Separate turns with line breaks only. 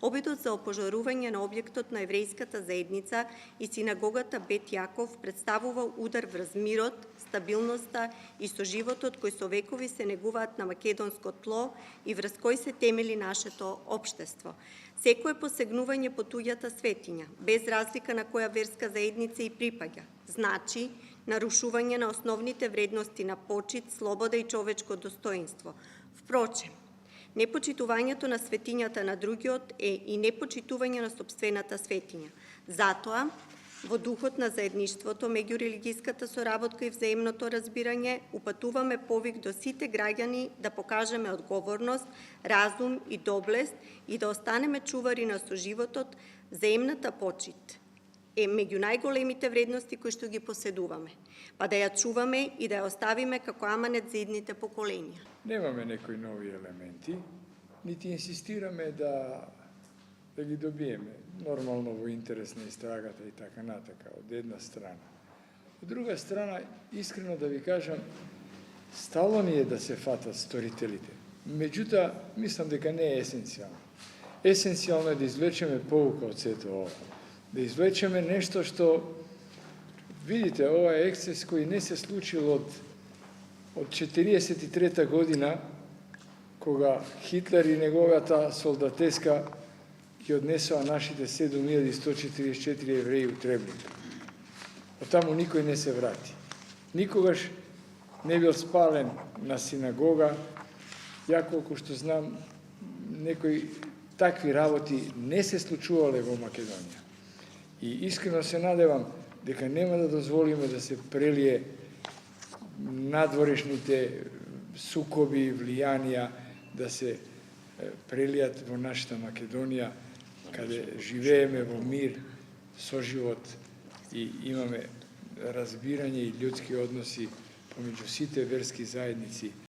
Обидот за опожарување на објектот на еврејската заедница и синагогата Бет Јаков представува удар врз мирот, стабилноста и соживотот кои со векови се негуваат на македонско тло и врз кој се темели нашето општество. Секое посегнување по туѓата светиња, без разлика на која верска заедница и припаѓа, значи нарушување на основните вредности на почит, слобода и човечко достоинство. Впрочем, непочитувањето на светињата на другиот е и непочитување на сопствената светиња. Затоа, во духот на заедништвото, меѓурелигиската соработка и взаемното разбирање, упатуваме повик до сите граѓани да покажеме одговорност, разум и доблест и да останеме чувари на соживотот. Взаемната почит е меѓу најголемите вредности кои што ги поседуваме, па да ја чуваме и да ја оставиме како аманет за идните поколенија.
Немаме некои нови елементи, нити инсистираме да ги добиеме, нормално во интерес на истрагата и така натака, од една страна. Од друга страна, искрено да ви кажам, стало ни е да се фатат сторителите. Меѓутоа, мислам дека не е есенцијално. Есенцијално е да извлечеме поука од сето ова. Да извлечеме нешто што, видите, ова е ексцес кој не се случил од 1943 година, кога Хитлер и неговата солдатеска ги однесоа нашите 7144 евреи у Требник. Од таму никој не се врати. Никогаш не бил спален на синагога. Ја колку што знам, некои такви работи не се случувале во Македонија. И искрено се надевам дека нема да дозволиме да се прелие надворешните сукоби и влијанија да се прелијат во нашата Македонија, каде живееме во мир, соживот и имаме разбирање и људски односи помеѓу сите верски заедници